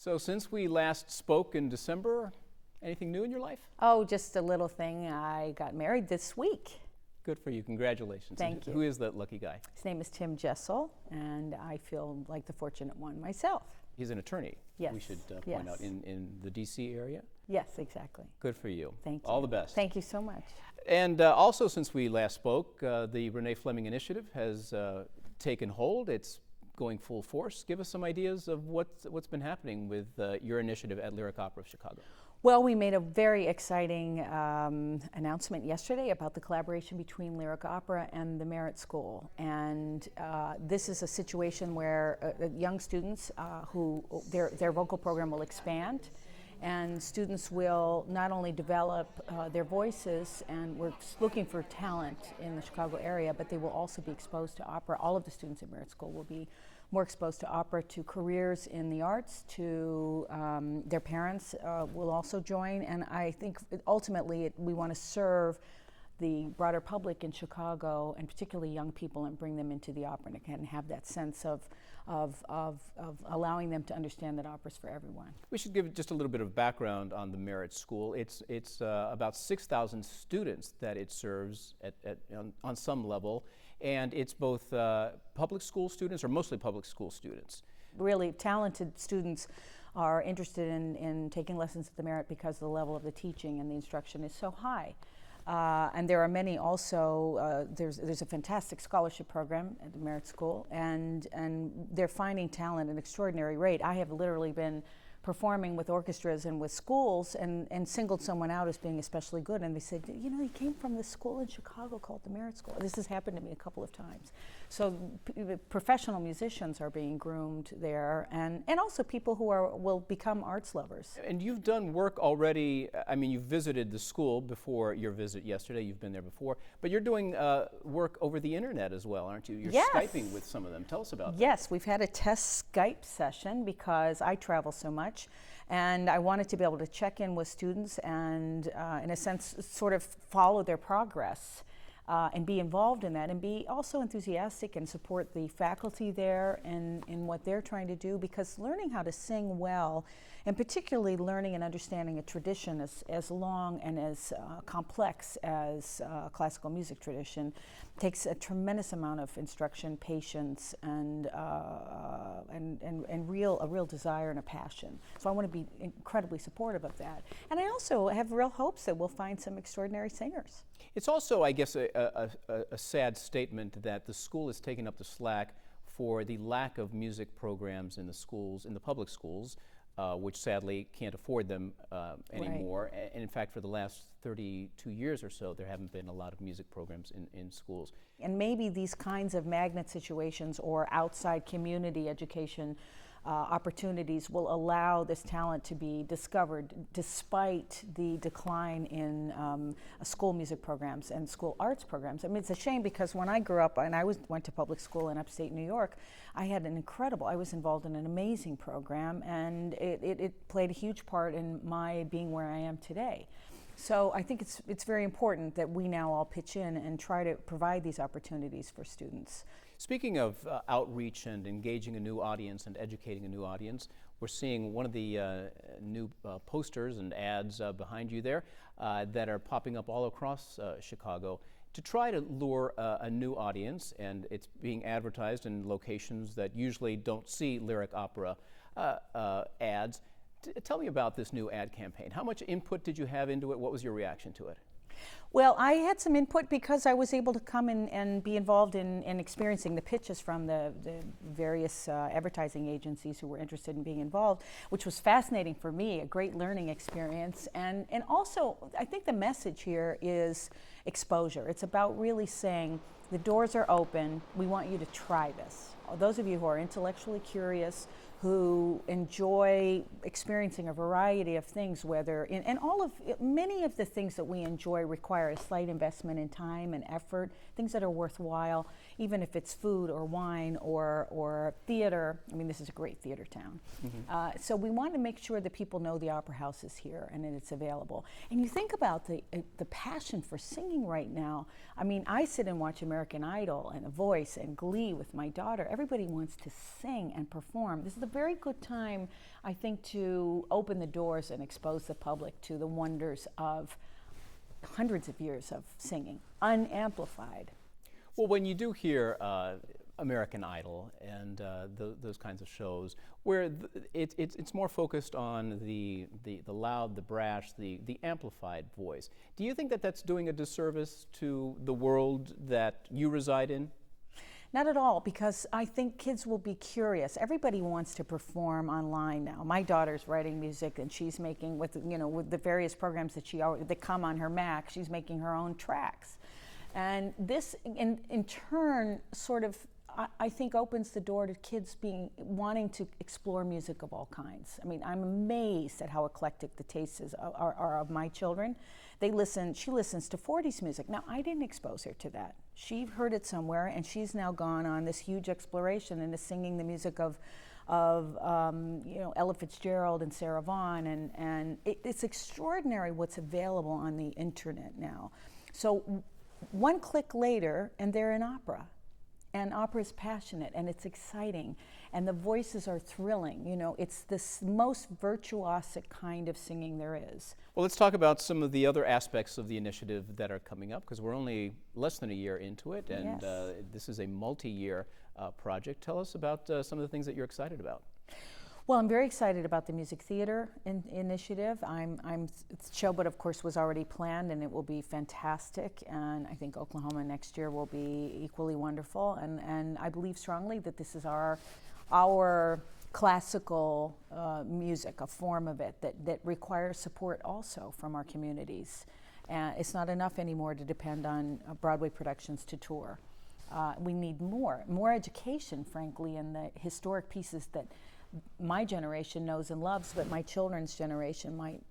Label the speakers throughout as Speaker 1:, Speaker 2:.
Speaker 1: So since we last spoke in December, anything new in your life?
Speaker 2: Oh, just a little thing. I got married this week.
Speaker 1: Good for you. Congratulations.
Speaker 2: Thank you.
Speaker 1: Who is that lucky guy?
Speaker 2: His name is Tim Jessel, and I feel like the fortunate one myself.
Speaker 1: He's an attorney.
Speaker 2: Yes.
Speaker 1: We should point out in the D.C. area.
Speaker 2: Yes, exactly.
Speaker 1: Good for you.
Speaker 2: Thank you.
Speaker 1: All the best.
Speaker 2: Thank you so much.
Speaker 1: And also, since we last spoke, the Renée Fleming Initiative has taken hold. It's going full force. Give us some ideas of what's been happening with your initiative at Lyric Opera of Chicago.
Speaker 2: Well, we made a very exciting announcement yesterday about the collaboration between Lyric Opera and the Merit School. And this is a situation where young students who their vocal program will expand, and students will not only develop their voices, and we're looking for talent in the Chicago area, but they will also be exposed to opera. All of the students at Merit School will be more exposed to opera, to careers in the arts, to their parents will also join. And I think ultimately we want to serve the broader public in Chicago, and particularly young people, and bring them into the opera and have that sense of allowing them to understand that opera's for everyone.
Speaker 1: We should give just a little bit of background on the Merit School. It's about 6,000 students that it serves on some level, and it's both public school students, or mostly public school students.
Speaker 2: Really talented students are interested in taking lessons at the Merit because the level of the teaching and the instruction is so high. And there are many also, there's a fantastic scholarship program at the Merit School, and they're finding talent at an extraordinary rate. I have literally been performing with orchestras and with schools and singled someone out as being especially good, and they said, you know, he came from this school in Chicago called the Merit School. This has happened to me a couple of times. So professional musicians are being groomed there, and also people who will become arts lovers.
Speaker 1: And you've done work already. I mean, you visited the school before your visit yesterday. You've been there before, but you're doing work over the internet as well, aren't you? You're
Speaker 2: Yes.
Speaker 1: Skyping with some of them. Tell us about that.
Speaker 2: Yes, we've had a test Skype session because I travel so much, and I wanted to be able to check in with students and, in a sense, sort of follow their progress. And be involved in that, and be also enthusiastic and support the faculty there in what they're trying to do, because learning how to sing well, and particularly learning and understanding a tradition as long and as complex as classical music tradition, takes a tremendous amount of instruction, patience, and a real desire and a passion. So I want to be incredibly supportive of that. And I also have real hopes that we'll find some extraordinary singers.
Speaker 1: It's also, I guess, a sad statement that the school is taking up the slack for the lack of music programs in the schools, in the public schools, which sadly can't afford them anymore. Right. And in fact, for the last 32 years or so, there haven't been a lot of music programs in schools.
Speaker 2: And maybe these kinds of magnet situations or outside community education opportunities will allow this talent to be discovered despite the decline in school music programs and school arts programs. I mean, it's a shame, because when I grew up, and I went to public school in upstate New York, I was involved in an amazing program, and it played a huge part in my being where I am today. So I think it's very important that we now all pitch in and try to provide these opportunities for students.
Speaker 1: Speaking of outreach and engaging a new audience and educating a new audience, we're seeing one of the new posters and ads behind you there that are popping up all across Chicago to try to lure a new audience, and it's being advertised in locations that usually don't see Lyric Opera ads. Tell me about this new ad campaign. How much input did you have into it? What was your reaction to it?
Speaker 2: Well, I had some input because I was able to come in and be involved in experiencing the pitches from the various advertising agencies who were interested in being involved, which was fascinating for me, a great learning experience. And also, I think the message here is exposure. It's about really saying, the doors are open, we want you to try this. Those of you who are intellectually curious, who enjoy experiencing a variety of things, many of the things that we enjoy require a slight investment in time and effort, things that are worthwhile, even if it's food or wine or theater. I mean, this is a great theater town. Mm-hmm. So we want to make sure that people know the Opera House is here and that it's available. And you think about the passion for singing right now. I mean, I sit and watch American Idol and The Voice and Glee with my daughter. Everybody wants to sing and perform. This is the a very good time, I think, to open the doors and expose the public to the wonders of hundreds of years of singing, unamplified.
Speaker 1: Well, when you do hear American Idol and those kinds of shows, where it's more focused on the loud, the brash, the amplified voice, do you think that that's doing a disservice to the world that you reside in?
Speaker 2: Not at all, because I think kids will be curious. Everybody wants to perform online now. My daughter's writing music, and she's making, with the various programs that come on her Mac, she's making her own tracks. And this, in turn, sort of, I think, opens the door to kids wanting to explore music of all kinds. I mean, I'm amazed at how eclectic the tastes are of my children. She listens to 40s music. Now, I didn't expose her to that. She heard it somewhere, and she's now gone on this huge exploration and is singing the music of Ella Fitzgerald and Sarah Vaughan, and it's extraordinary what's available on the internet now. So one click later, and they're in opera. And opera is passionate, and it's exciting, and the voices are thrilling. It's this most virtuosic kind of singing there is.
Speaker 1: Well, let's talk about some of the other aspects of the initiative that are coming up, because we're only less than a year into it, and
Speaker 2: Yes.
Speaker 1: This is a multi-year project. Tell us about some of the things that you're excited about.
Speaker 2: Well, I'm very excited about the music theater initiative. The show, but of course, was already planned, and it will be fantastic. And I think Oklahoma next year will be equally wonderful. And I believe strongly that this is our classical music, a form of it that requires support also from our communities. It's not enough anymore to depend on Broadway productions to tour. We need more education, frankly, in the historic pieces that my generation knows and loves, but my children's generation might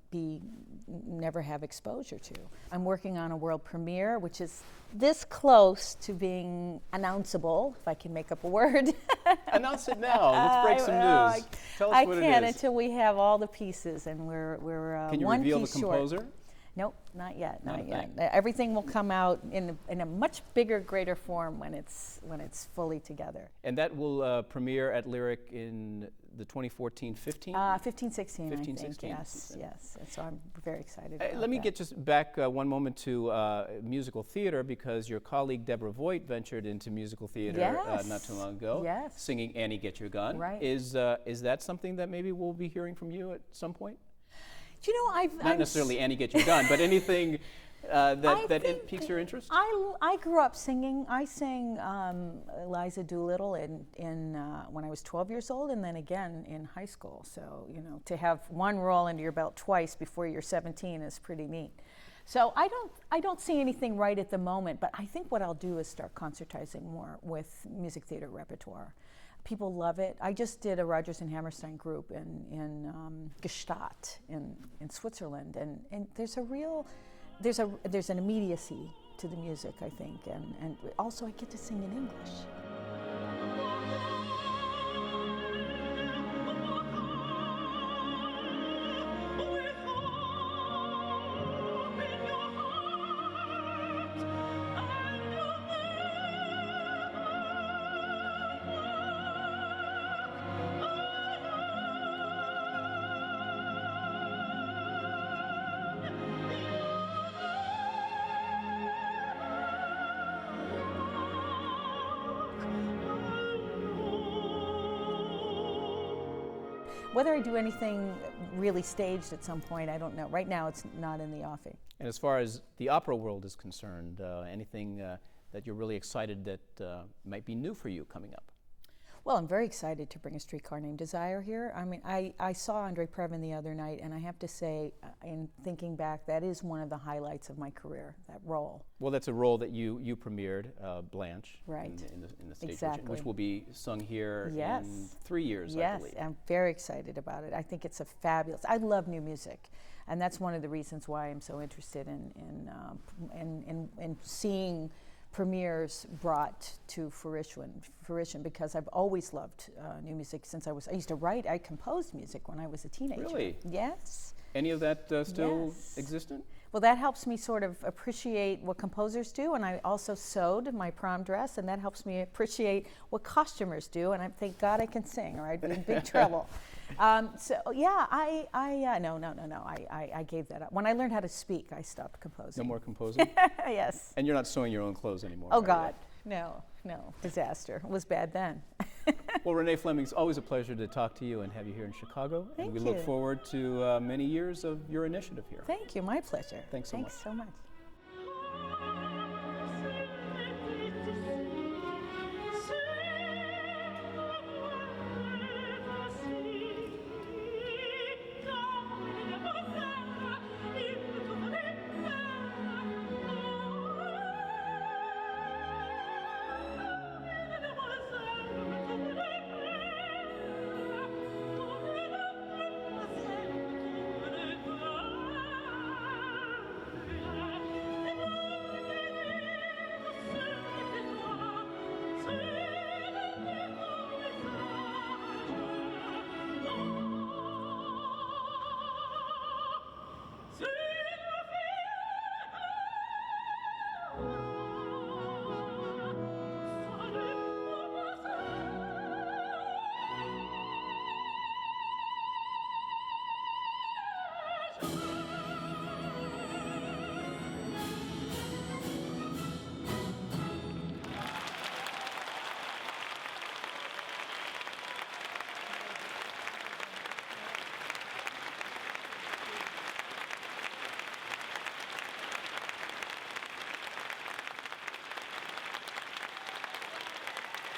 Speaker 2: never have exposure to. I'm working on a world premiere, which is this close to being announceable, if I can make up a word.
Speaker 1: Announce it now. Let's break some news. Tell us what it is.
Speaker 2: I can't until we have all the pieces, and we're
Speaker 1: Can you
Speaker 2: one
Speaker 1: reveal the
Speaker 2: piece short.
Speaker 1: composer?
Speaker 2: Nope, not yet.
Speaker 1: Not yet.
Speaker 2: Everything will come out in a much bigger, greater form when it's fully together.
Speaker 1: And that will premiere at Lyric in the 2014-15?
Speaker 2: 15-16, I think.
Speaker 1: 15-16.
Speaker 2: Yes. So I'm very excited about
Speaker 1: Let me
Speaker 2: that.
Speaker 1: get just back one moment to musical theater, because your colleague Deborah Voigt ventured into musical theater
Speaker 2: Yes.
Speaker 1: not too long ago,
Speaker 2: Yes.
Speaker 1: singing Annie Get Your Gun.
Speaker 2: Right.
Speaker 1: Is that something that maybe we'll be hearing from you at some point?
Speaker 2: Do you know,
Speaker 1: Not necessarily Annie Get Your Gun, but anything that piques your interest?
Speaker 2: I grew up singing. I sang Eliza Doolittle when I was 12 years old, and then again in high school. So to have one role under your belt twice before you're 17 is pretty neat. So I don't see anything right at the moment, but I think what I'll do is start concertizing more with music theater repertoire. People love it. I just did a Rodgers and Hammerstein group in Gstaad in Switzerland, and there's an immediacy to the music, I think, and also I get to sing in English. Whether I do anything really staged at some point, I don't know. Right now, it's not in the offing.
Speaker 1: And as far as the opera world is concerned, anything that you're really excited that might be new for you coming up?
Speaker 2: Well, I'm very excited to bring A Streetcar Named Desire here. I mean, I saw Andre Previn the other night, and I have to say, in thinking back, that is one of the highlights of my career, that role.
Speaker 1: Well, that's a role that you premiered, Blanche,
Speaker 2: right.
Speaker 1: in the stage
Speaker 2: Exactly.
Speaker 1: version, which will be sung here
Speaker 2: Yes.
Speaker 1: in 3 years,
Speaker 2: yes,
Speaker 1: I believe.
Speaker 2: I'm very excited about it. I think it's a fabulous. I love new music, and that's one of the reasons why I'm so interested in seeing premieres brought to fruition because I've always loved new music since I used to write. I composed music when I was a teenager.
Speaker 1: Really?
Speaker 2: Yes.
Speaker 1: Any of that still
Speaker 2: Yes.
Speaker 1: existent?
Speaker 2: Well, that helps me sort of appreciate what composers do, and I also sewed my prom dress, and that helps me appreciate what costumers do, and I thank God I can sing, or I'd be in big trouble. So yeah, I gave that up. When I learned how to speak, I stopped composing.
Speaker 1: No more composing?
Speaker 2: Yes.
Speaker 1: And you're not sewing your own clothes anymore?
Speaker 2: Oh
Speaker 1: are you?
Speaker 2: God, no, disaster. It was bad then.
Speaker 1: Well, Renée Fleming, it's always a pleasure to talk to you and have you here in Chicago.
Speaker 2: Thank
Speaker 1: and we
Speaker 2: you.
Speaker 1: look forward to many years of your initiative here.
Speaker 2: Thank you, my pleasure.
Speaker 1: Thanks so much.
Speaker 2: Thanks so much.